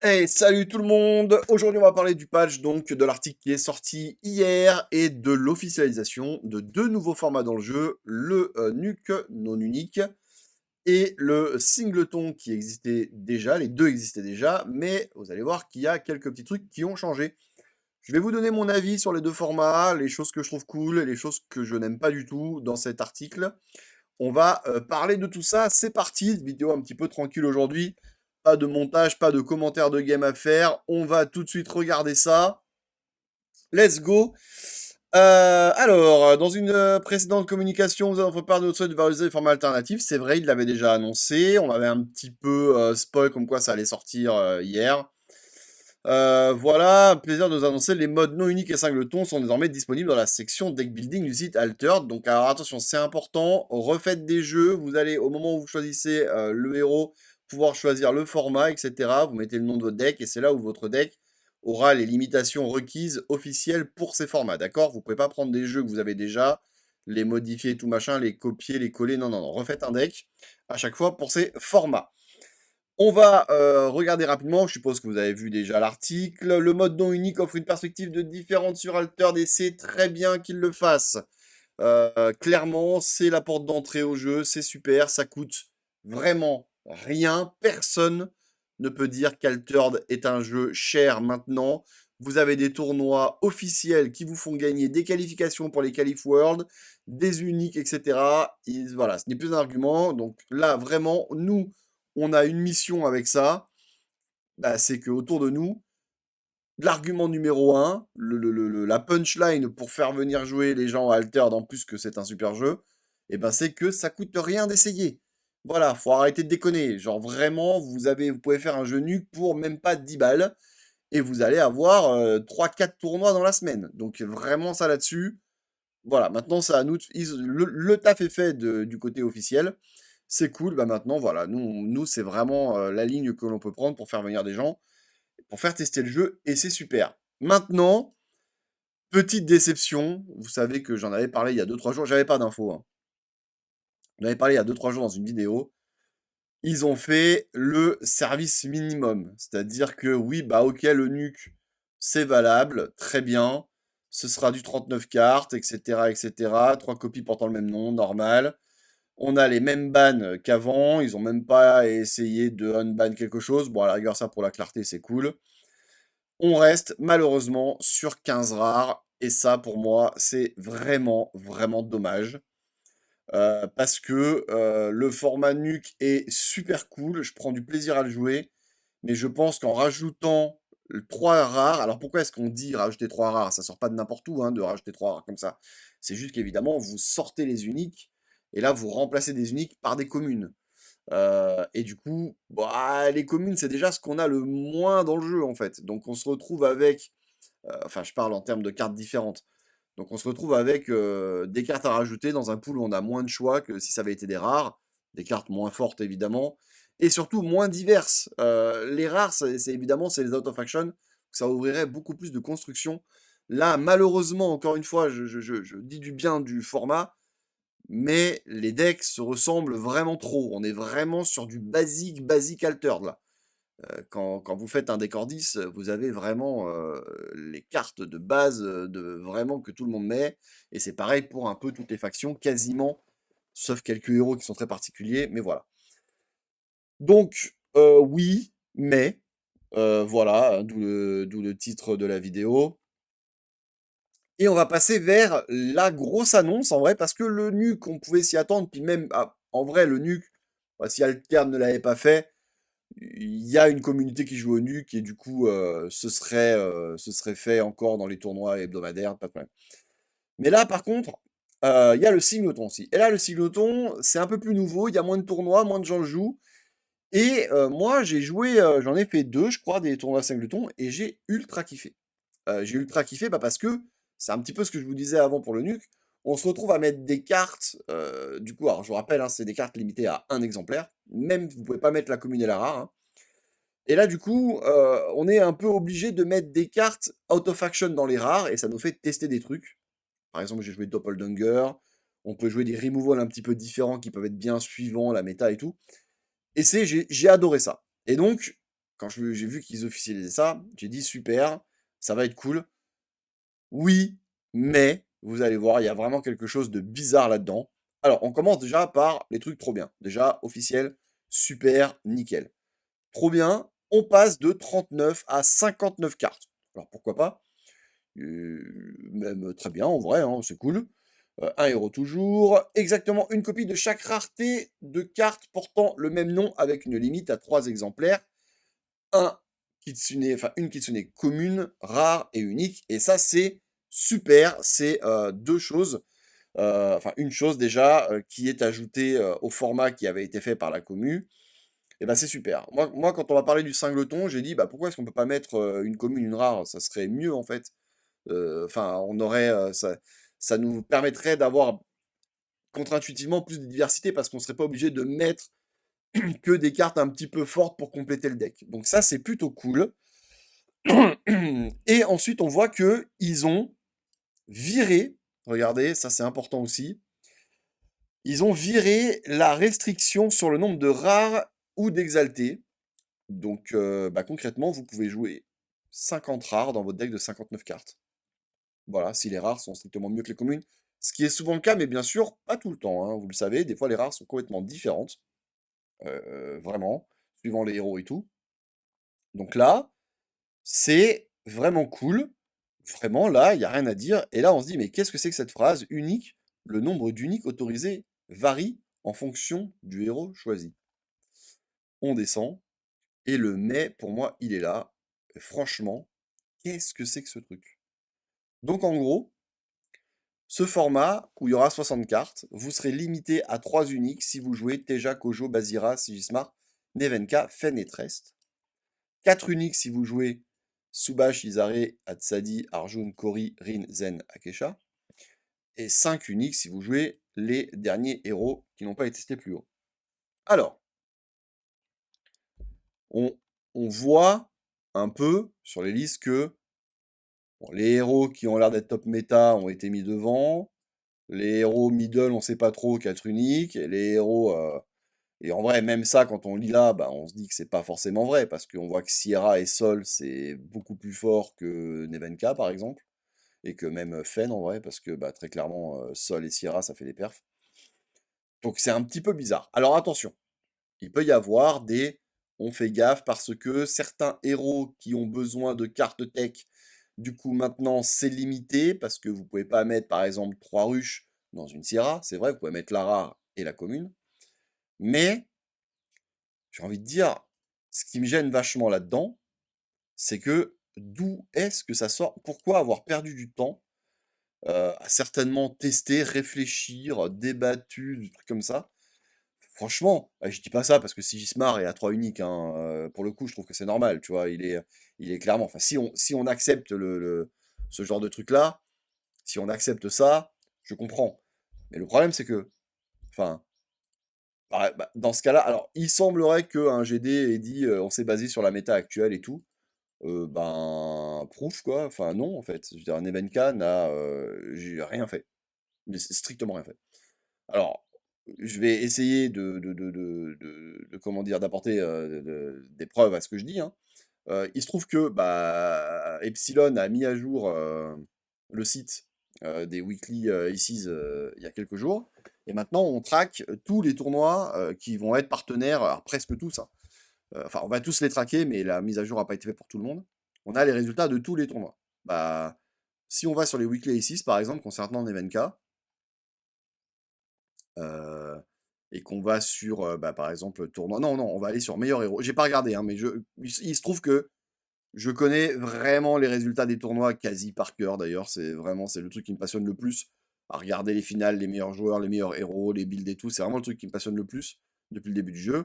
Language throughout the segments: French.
Hey, salut tout le monde! Aujourd'hui, on va parler du patch, donc de l'article qui est sorti hier et de l'officialisation de deux nouveaux formats dans le jeu, le nuke non unique et le singleton qui existait déjà, les deux existaient déjà, mais vous allez voir qu'il y a quelques petits trucs qui ont changé. Je vais vous donner mon avis sur les deux formats, les choses que je trouve cool et les choses que je n'aime pas du tout dans cet article. On va parler de tout ça. C'est parti, vidéo un petit peu tranquille aujourd'hui. Pas de montage, pas de commentaires de game à faire. On va tout de suite regarder ça. Let's go. Dans une précédente communication, nous avons fait part de notre souhait de valoriser les formats alternatifs. C'est vrai, il l'avait déjà annoncé. On avait un petit peu spoil comme quoi ça allait sortir hier. Voilà, plaisir de vous annoncer, les modes non uniques et singletons sont désormais disponibles dans la section deck building du site Altered. Donc alors attention, c'est important, refaites des jeux, vous allez au moment où vous choisissez le héros, pouvoir choisir le format, etc. Vous mettez le nom de votre deck et c'est là où votre deck aura les limitations requises officielles pour ces formats, d'accord? Vous pouvez pas prendre des jeux que vous avez déjà, les modifier, tout machin, les copier, les coller, non, non, non, refaites un deck à chaque fois pour ces formats. On va regarder rapidement, je suppose que vous avez vu déjà l'article. Le mode non unique offre une perspective de différente sur Altered et c'est très bien qu'il le fasse. Clairement, c'est la porte d'entrée au jeu, c'est super, ça coûte vraiment rien. Personne ne peut dire qu'Altered est un jeu cher maintenant. Vous avez des tournois officiels qui vous font gagner des qualifications pour les Qualif World, des uniques, etc. Et voilà, ce n'est plus un argument. Donc là, vraiment, nous, on a une mission avec ça. Bah, c'est qu'autour de nous, l'argument numéro un, la punchline pour faire venir jouer les gens à Altered en plus que c'est un super jeu, et ben c'est que ça coûte rien d'essayer. Voilà, faut arrêter de déconner. Genre vraiment, vous pouvez faire un jeu nuque pour même pas 10 balles, et vous allez avoir 3-4 tournois dans la semaine. Donc vraiment ça là-dessus. Voilà, maintenant c'est à nous, le taf est fait du côté officiel. C'est cool, bah maintenant voilà, nous c'est vraiment la ligne que l'on peut prendre pour faire venir des gens pour faire tester le jeu, et c'est super. Maintenant, petite déception, vous savez que j'en avais parlé il y a 2-3 jours, j'avais pas d'infos, hein. J'en avais parlé il y a 2-3 jours dans une vidéo. Ils ont fait le service minimum, c'est-à-dire que oui, bah ok, le nuke, c'est valable, très bien, ce sera du 39 cartes, etc., etc., 3 copies portant le même nom, normal. On a les mêmes bans qu'avant, ils ont même pas essayé de unban quelque chose. Bon, à la rigueur, ça pour la clarté, c'est cool. On reste malheureusement sur 15 rares, et ça pour moi c'est vraiment vraiment dommage. Parce que le format nuke est super cool, je prends du plaisir à le jouer, mais je pense qu'en rajoutant 3 rares, alors pourquoi est-ce qu'on dit rajouter 3 rares? Ça sort pas de n'importe où hein, de rajouter 3 rares comme ça. C'est juste qu'évidemment vous sortez les uniques, et là vous remplacez des uniques par des communes. Et du coup, bah, les communes, c'est déjà ce qu'on a le moins dans le jeu, en fait. Donc on se retrouve avec, enfin je parle en termes de cartes différentes. Donc on se retrouve avec des cartes à rajouter dans un pool où on a moins de choix que si ça avait été des rares. Des cartes moins fortes, évidemment. Et surtout moins diverses. Les rares, évidemment, c'est les out of action. Ça ouvrirait beaucoup plus de construction. Là, malheureusement, encore une fois, je dis du bien du format, mais les decks se ressemblent vraiment trop. On est vraiment sur du basique altered là. Quand vous faites un deck Ordis, vous avez vraiment les cartes de base de vraiment que tout le monde met. Et c'est pareil pour un peu toutes les factions, quasiment, sauf quelques héros qui sont très particuliers, mais voilà. Donc, oui, mais, voilà, hein, d'où le titre de la vidéo. Et on va passer vers la grosse annonce en vrai, parce que le nuke, on pouvait s'y attendre, puis même, en vrai, le nuke, bah, si Altern ne l'avait pas fait, il y a une communauté qui joue au nuke, et du coup, ce serait fait encore dans les tournois hebdomadaires, pas de problème. Mais là, par contre, il y a le singleton aussi. Et là, le singleton, c'est un peu plus nouveau, il y a moins de tournois, moins de gens le jouent. Et moi, j'ai joué, j'en ai fait 2, je crois, des tournois singleton, et j'ai ultra kiffé. J'ai ultra kiffé, bah, parce que c'est un petit peu ce que je vous disais avant pour le nuke. On se retrouve à mettre des cartes, du coup, alors je vous rappelle, hein, c'est des cartes limitées à un exemplaire. Même, vous pouvez pas mettre la commune et la rare, hein. Et là, du coup, on est un peu obligé de mettre des cartes out of action dans les rares, et ça nous fait tester des trucs. Par exemple, j'ai joué Doppelganger, on peut jouer des removals un petit peu différents qui peuvent être bien suivants la méta et tout. Et j'ai adoré ça. Et donc, quand j'ai vu qu'ils officialisaient ça, j'ai dit: «Super, ça va être cool». Oui, mais vous allez voir, il y a vraiment quelque chose de bizarre là-dedans. Alors, on commence déjà par les trucs trop bien. Déjà, officiel, super, nickel. Trop bien, on passe de 39 à 59 cartes. Alors, pourquoi pas? Même très bien, en vrai, hein, c'est cool. 1 € toujours. Exactement une copie de chaque rareté de cartes portant le même nom avec une limite à 3 exemplaires. Un kitsune, enfin une kitsune commune, rare et unique. Et ça, c'est super. C'est deux choses. Enfin, une chose déjà qui est ajoutée au format qui avait été fait par la commu. Et ben c'est super. Moi, quand on m'a parlé du singleton, j'ai dit bah pourquoi est-ce qu'on peut pas mettre une commune, une rare? Ça serait mieux en fait. Enfin, on aurait ça nous permettrait d'avoir contre-intuitivement plus de diversité parce qu'on serait pas obligé de mettre que des cartes un petit peu fortes pour compléter le deck. Donc ça, c'est plutôt cool. Et ensuite, on voit que ils ont viré, regardez, ça c'est important aussi, ils ont viré la restriction sur le nombre de rares ou d'exaltés. Donc bah, concrètement, vous pouvez jouer 50 rares dans votre deck de 59 cartes. Voilà, si les rares sont strictement mieux que les communes. Ce qui est souvent le cas, mais bien sûr, pas tout le temps, hein, vous le savez, des fois les rares sont complètement différentes, vraiment, suivant les héros et tout. Donc là, c'est vraiment cool. Vraiment, là, il y a rien à dire. Et là, on se dit: «Mais qu'est-ce que c'est que cette phrase? Unique, le nombre d'uniques autorisés varie en fonction du héros choisi». On descend et le mais, pour moi, il est là. Franchement, qu'est-ce que c'est que ce truc? Donc en gros, ce format, où il y aura 60 cartes, vous serez limité à 3 uniques si vous jouez Teja, Kojo, Bazira, Sigismar, Nevenka, Fen et Trest. 4 uniques si vous jouez Subash, Izare, Hatsadi, Arjun, Kori, Rin, Zen, Akesha. Et 5 uniques si vous jouez les derniers héros qui n'ont pas été testés plus haut. Alors, on, on voit un peu sur les listes que bon, les héros qui ont l'air d'être top méta ont été mis devant. Les héros middle, on sait pas trop, 4 uniques. Et les héros. Et en vrai, même ça, quand on lit là, bah, on se dit que c'est pas forcément vrai, parce qu'on voit que Sierra et Sol, c'est beaucoup plus fort que Nevenka, par exemple. Et que même Fen, en vrai, parce que bah, très clairement, Sol et Sierra, ça fait des perfs. Donc c'est un petit peu bizarre. Alors attention, il peut y avoir des on fait gaffe parce que certains héros qui ont besoin de cartes tech, du coup maintenant c'est limité parce que vous pouvez pas mettre par exemple 3 ruches dans une Sierra, c'est vrai, vous pouvez mettre la rare et la commune, mais j'ai envie de dire, ce qui me gêne vachement là-dedans, c'est que d'où est-ce que ça sort? Pourquoi avoir perdu du temps à certainement tester, réfléchir, débattu, des trucs comme ça? Franchement, je dis pas ça parce que Sigismar est à 3 uniques, hein, pour le coup, je trouve que c'est normal, tu vois? Il est clairement enfin, si on accepte ce genre de truc-là, si on accepte ça, je comprends. Mais le problème, c'est que, enfin, dans ce cas-là alors, il semblerait qu'un GD ait dit, «On s'est basé sur la méta actuelle et tout». Ben, proof quoi, enfin non, en fait. Je veux dire, Nevenka j'ai rien fait, mais c'est strictement rien fait. Alors, je vais essayer comment dire? D'apporter, des preuves à ce que je dis, hein. Il se trouve que, bah, Epsilon a mis à jour, le site, des weekly, ICs, il y a quelques jours et maintenant on traque, tous les tournois, qui vont être partenaires, alors presque tous, hein. Enfin, on va tous les traquer, mais la mise à jour n'a pas été faite pour tout le monde. On a les résultats de tous les tournois. Bah, si on va sur les weekly ICs, par exemple, concernant Nevenka, Heu et qu'on va sur, bah, par exemple, tournoi non, non, on va aller sur meilleur héros. J'ai pas regardé, hein, mais il se trouve que je connais vraiment les résultats des tournois quasi par cœur d'ailleurs. C'est le truc qui me passionne le plus, à regarder les finales, les meilleurs joueurs, les meilleurs héros, les builds et tout. C'est vraiment le truc qui me passionne le plus depuis le début du jeu.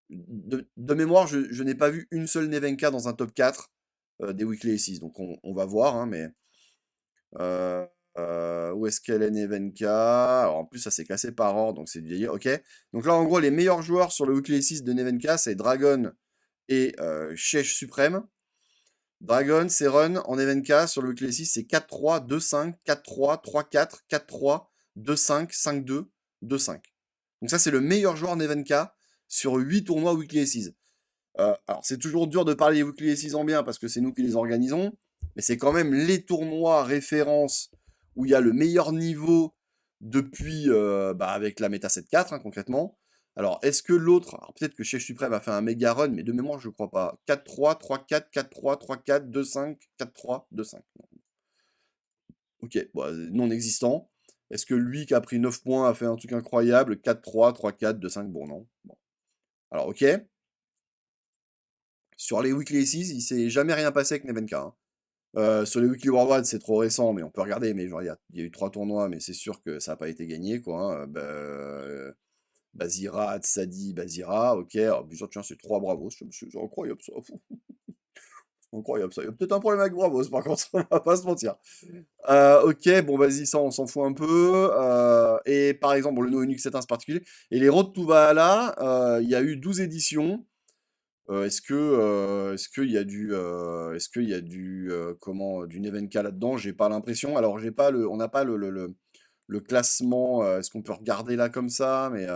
De mémoire, je n'ai pas vu une seule Nevenka dans un top 4, des weekly aces, donc on va voir, hein, mais Heu où est-ce qu'elle est Nevenka? Alors en plus ça s'est classé par ordre, donc c'est du délire, OK. Donc là en gros les meilleurs joueurs sur le Weekly 6 de Nevenka, c'est Dragon et Chech Suprême. Dragon, c'est run en Nevenka sur le Weekly 6, c'est 4-3, 2-5, 4-3, 3-4, 4-3, 2-5, 5-2, 2-5. Donc ça c'est le meilleur joueur Nevenka sur 8 tournois Weekly 6. Alors, c'est toujours dur de parler des Weekly Aces en bien parce que c'est nous qui les organisons, mais c'est quand même les tournois référence où il y a le meilleur niveau depuis, avec la méta 7-4, hein, concrètement. Alors, est-ce que l'autre, alors peut-être que Chef Suprême a fait un méga run, mais de mémoire, je crois pas. 4-3, 3-4, 4-3, 3-4, 2-5, 4-3, 2-5. Ok, bon, non existant. Est-ce que lui qui a pris 9 points a fait un truc incroyable? 4-3, 3-4, 2-5, bon, non. Bon. Alors, ok. Sur les Weekly Aces, il s'est jamais rien passé avec Nevenka, hein. Sur les Weekly Worldwide, c'est trop récent, mais on peut regarder. Mais genre, il y a eu 3 tournois, mais c'est sûr que ça n'a pas été gagné, quoi, hein. Bazira, Tsadi, Bazira, ok. Alors, bizarre, tiens, c'est 3 bravos. C'est incroyable ça. Incroyable ça. Il y a peut-être un problème avec Bravos, par contre, on va pas se mentir. Ok, bon, vas-y, ça, on s'en fout un peu. Et par exemple, bon, le No Unix 7 en particulier. Et les Road to Valhalla, il y a eu 12 éditions. Est-ce qu'il y a du Nevenka là-dedans? J'ai pas l'impression. Alors, on n'a pas le classement. Est-ce qu'on peut regarder là comme ça? Mais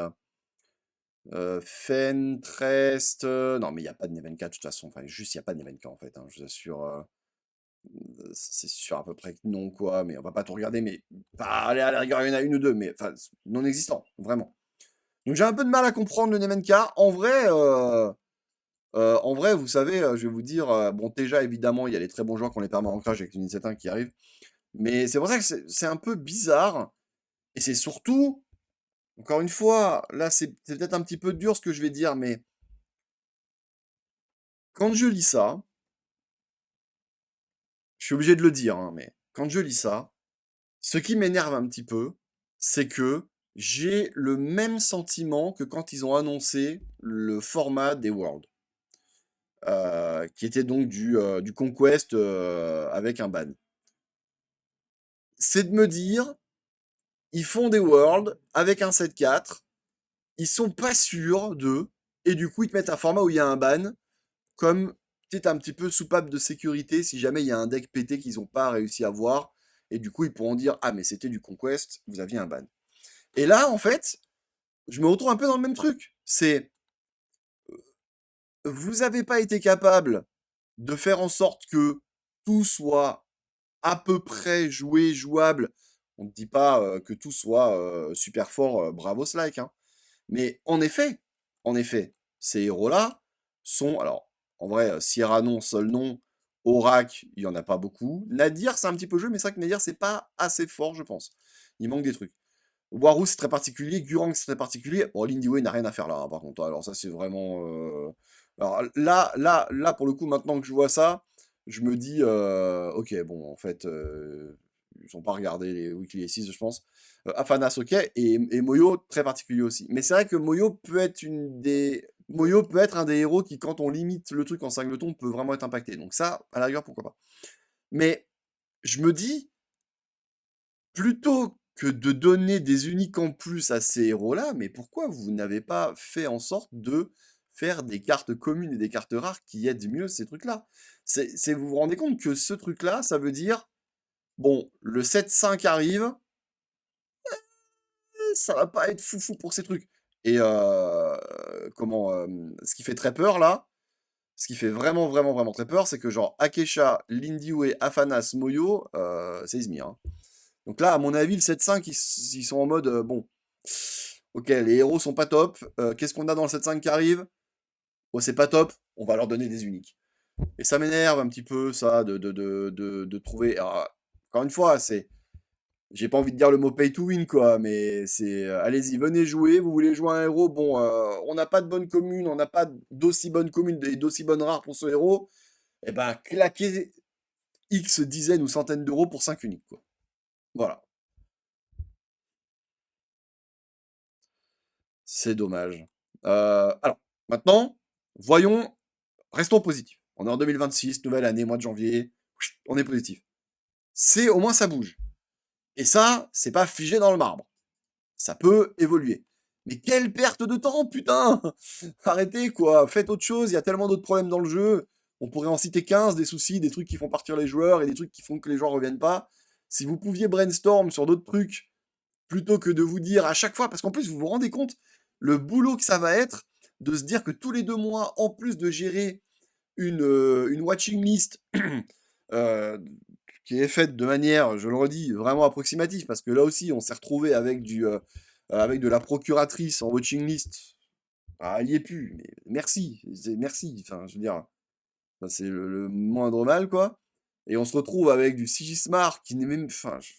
Fen, Trest. Non, mais il n'y a pas de Nevenka de toute façon. Enfin, juste, il n'y a pas de Nevenka en fait, hein, je vous assure. C'est sûr à peu près que non, quoi. Mais on va pas tout regarder. Mais allez, à la rigueur, il y en a une ou deux. Mais enfin, non existant, vraiment. Donc, j'ai un peu de mal à comprendre le Nevenka. En vrai, vous savez, je vais vous dire, bon, déjà, évidemment, il y a les très bons joueurs qui ont les permas ancrage avec l'Unit 7.1 qui arrivent. Mais c'est pour ça que c'est un peu bizarre. Et c'est surtout, encore une fois, là, c'est peut-être un petit peu dur ce que je vais dire, mais quand je lis ça, je suis obligé de le dire, hein, mais quand je lis ça, ce qui m'énerve un petit peu, c'est que j'ai le même sentiment que quand ils ont annoncé le format des Worlds. Qui était donc du Conquest avec un ban. C'est de me dire, ils font des Worlds avec un 7-4, ils sont pas sûrs d'eux, et du coup ils te mettent un format où il y a un ban, comme peut-être un petit peu soupape de sécurité si jamais il y a un deck pété qu'ils n'ont pas réussi à voir, et du coup ils pourront dire, ah mais c'était du Conquest, vous aviez un ban. Et là en fait, je me retrouve un peu dans le même truc. C'est, vous avez pas été capable de faire en sorte que tout soit à peu près jouable. On ne dit pas que tout soit super fort, Bravos-like, hein. Mais en effet, ces héros-là sont. Alors, en vrai, Sierra non, Sol non, Aurak, il n'y en a pas beaucoup. Nadir, c'est un petit peu jeu, mais c'est vrai que Nadir, c'est pas assez fort, je pense. Il manque des trucs. Warou, c'est très particulier. Gurang, c'est très particulier. Bon, Lindy n'a rien à faire là, hein, par contre. Alors, ça, c'est vraiment. Alors, là, pour le coup, maintenant que je vois ça, je me dis, ok, bon, en fait, ils n'ont pas regardé les Weekly Aces, je pense. Afanas, ok, et Moyo, très particulier aussi. Mais c'est vrai que Moyo peut être un des héros qui, quand on limite le truc en singleton, peut vraiment être impacté. Donc ça, à la rigueur, pourquoi pas. Mais je me dis, plutôt que de donner des uniques en plus à ces héros-là, mais pourquoi vous n'avez pas fait en sorte de faire des cartes communes et des cartes rares qui aident mieux ces trucs-là? Vous vous rendez compte que ce truc-là, ça veut dire, bon, le 7-5 arrive, ça va pas être foufou pour ces trucs. Et ce qui fait très peur là, ce qui fait vraiment, vraiment, vraiment très peur, c'est que genre Akesha, Lindiwe, Afanas, Moyo, c'est Izmir, hein. Donc là, à mon avis, le 7-5, ils sont en mode, bon, ok, les héros sont pas top, qu'est-ce qu'on a dans le 7-5 qui arrive? Oh, c'est pas top, on va leur donner des uniques. Et ça m'énerve un petit peu, ça, de trouver. Alors, encore une fois, j'ai pas envie de dire le mot pay to win, quoi, mais c'est. Allez-y, venez jouer, vous voulez jouer un héros, bon, on n'a pas de bonne commune, on n'a pas d'aussi bonne commune et d'aussi bonne rare pour ce héros, et ben, claquez X dizaines ou centaines d'euros pour 5 uniques, quoi. Voilà. C'est dommage. Alors, maintenant, voyons, restons positifs. On est en 2026, nouvelle année, mois de janvier, on est positif. Au moins ça bouge. Et ça, c'est pas figé dans le marbre. Ça peut évoluer. Mais quelle perte de temps, putain! Arrêtez, quoi. Faites autre chose, il y a tellement d'autres problèmes dans le jeu. On pourrait en citer 15, des soucis, des trucs qui font partir les joueurs et des trucs qui font que les joueurs reviennent pas. Si vous pouviez brainstorm sur d'autres trucs, plutôt que de vous dire à chaque fois, parce qu'en plus, vous vous rendez compte, le boulot que ça va être de se dire que tous les 2 mois, en plus de gérer une watching list, heu, qui est faite de manière, je le redis, vraiment approximative, parce que là aussi, on s'est retrouvé avec de la procuratrice en watching list. Ah, elle y est plus, mais merci, merci, enfin, je veux dire, enfin, c'est le moindre mal, quoi. Et on se retrouve avec du Sigismart qui n'est même, enfin, je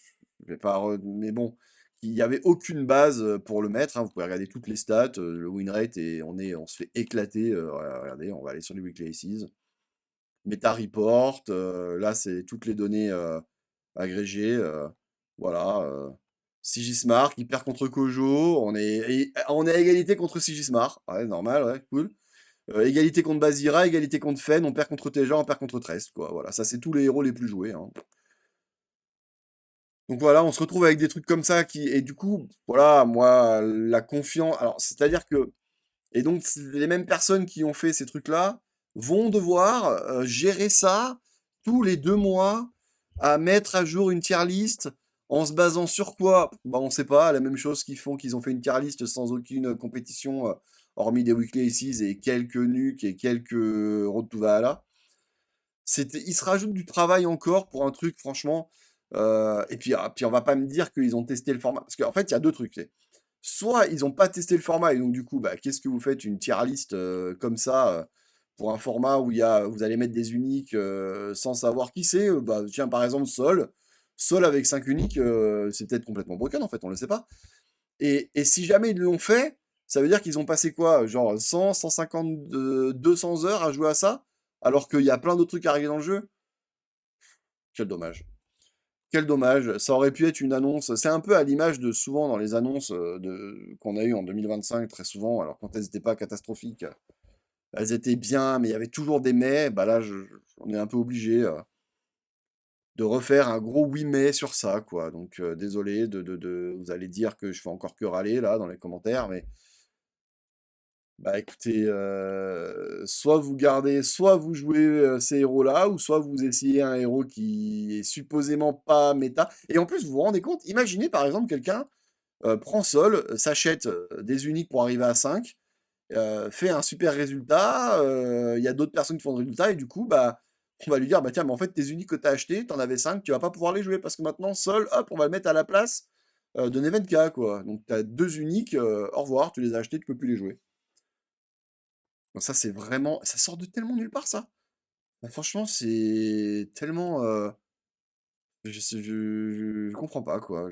vais pas, mais bon, il y avait aucune base pour le mettre, hein. Vous pouvez regarder toutes les stats, le win rate, et on se fait éclater. Regardez, on va aller sur les weekly aces. Meta report, là, c'est toutes les données agrégées. Voilà. Sigismart qui perd contre Kojo. On est à égalité contre Sigismart. Ouais, normal, ouais, cool. Égalité contre Bazira, égalité contre Fen, on perd contre Teja, on perd contre Trest, quoi. Voilà, ça c'est tous les héros les plus joués, hein. Donc voilà, on se retrouve avec des trucs comme ça et du coup, voilà, moi, la confiance. Alors, c'est-à-dire que. Et donc, les mêmes personnes qui ont fait ces trucs-là vont devoir gérer ça tous les 2 mois, à mettre à jour une tier list en se basant sur quoi? Bah, on sait pas, la même chose qu'ils ont fait une tier list sans aucune compétition, hormis des weekly aces et quelques nuques et quelques road to Valhalla. Ils se rajoutent du travail encore pour un truc, franchement. Et puis on va pas me dire qu'ils ont testé le format. Parce qu'en fait, il y a deux trucs. Soit ils n'ont pas testé le format, et donc du coup, bah, qu'est-ce que vous faites une tier list comme ça pour un format où vous allez mettre des uniques sans savoir qui c'est. Bah, tiens, par exemple, Sol. Sol avec 5 uniques, c'est peut-être complètement broken en fait, on ne le sait pas. Et si jamais ils l'ont fait, ça veut dire qu'ils ont passé quoi? Genre 100, 150, 200 heures à jouer à ça, alors qu'il y a plein d'autres trucs à régler dans le jeu. Quel dommage. Quel dommage. Ça aurait pu être une annonce. C'est un peu à l'image de souvent dans les annonces qu'on a eues en 2025, très souvent. Alors quand elles n'étaient pas catastrophiques, elles étaient bien, mais il y avait toujours des mais. Bah là, on est un peu obligé de refaire un gros oui mais sur ça, quoi. Donc désolé, vous allez dire que je fais encore que râler là dans les commentaires, mais bah écoutez, soit vous gardez, soit vous jouez ces héros-là, ou soit vous essayez un héros qui est supposément pas méta. Et en plus, vous vous rendez compte, imaginez par exemple quelqu'un prend Sol, s'achète des uniques pour arriver à 5, fait un super résultat, il y a d'autres personnes qui font des résultats, et du coup, bah, on va lui dire, bah tiens, mais en fait, tes uniques que tu as achetés, tu en avais 5, tu vas pas pouvoir les jouer, parce que maintenant, Sol, hop, on va le mettre à la place de Nevenka, quoi. Donc tu as 2 uniques, au revoir, tu les as achetés, tu peux plus les jouer. Donc ça, c'est vraiment, ça sort de tellement nulle part, ça. Bah, franchement, c'est tellement, je comprends pas, quoi.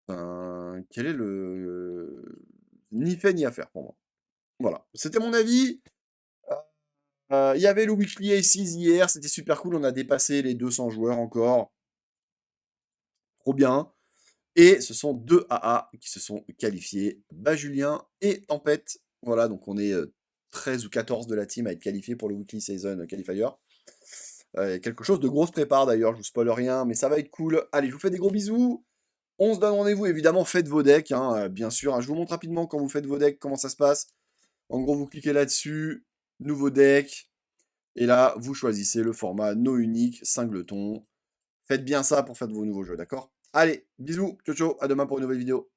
Enfin, quel est ni fait ni à faire pour moi. Voilà, c'était mon avis. Il y avait le Weekly Aces hier, c'était super cool, on a dépassé les 200 joueurs encore. Trop bien. Et ce sont 2 AA qui se sont qualifiés, Bajulien et Tempête. Voilà, donc on est 13 ou 14 de la team à être qualifiés pour le Weekly Season Qualifier. Quelque chose de grosse prépare d'ailleurs, je vous spoil rien, mais ça va être cool. Allez, je vous fais des gros bisous. On se donne rendez-vous, évidemment, faites vos decks, hein, bien sûr, hein. Je vous montre rapidement quand vous faites vos decks, comment ça se passe. En gros, vous cliquez là-dessus, nouveau deck, et là, vous choisissez le format no unique, singleton. Faites bien ça pour faire vos nouveaux jeux, d'accord? Allez, bisous, ciao ciao, à demain pour une nouvelle vidéo.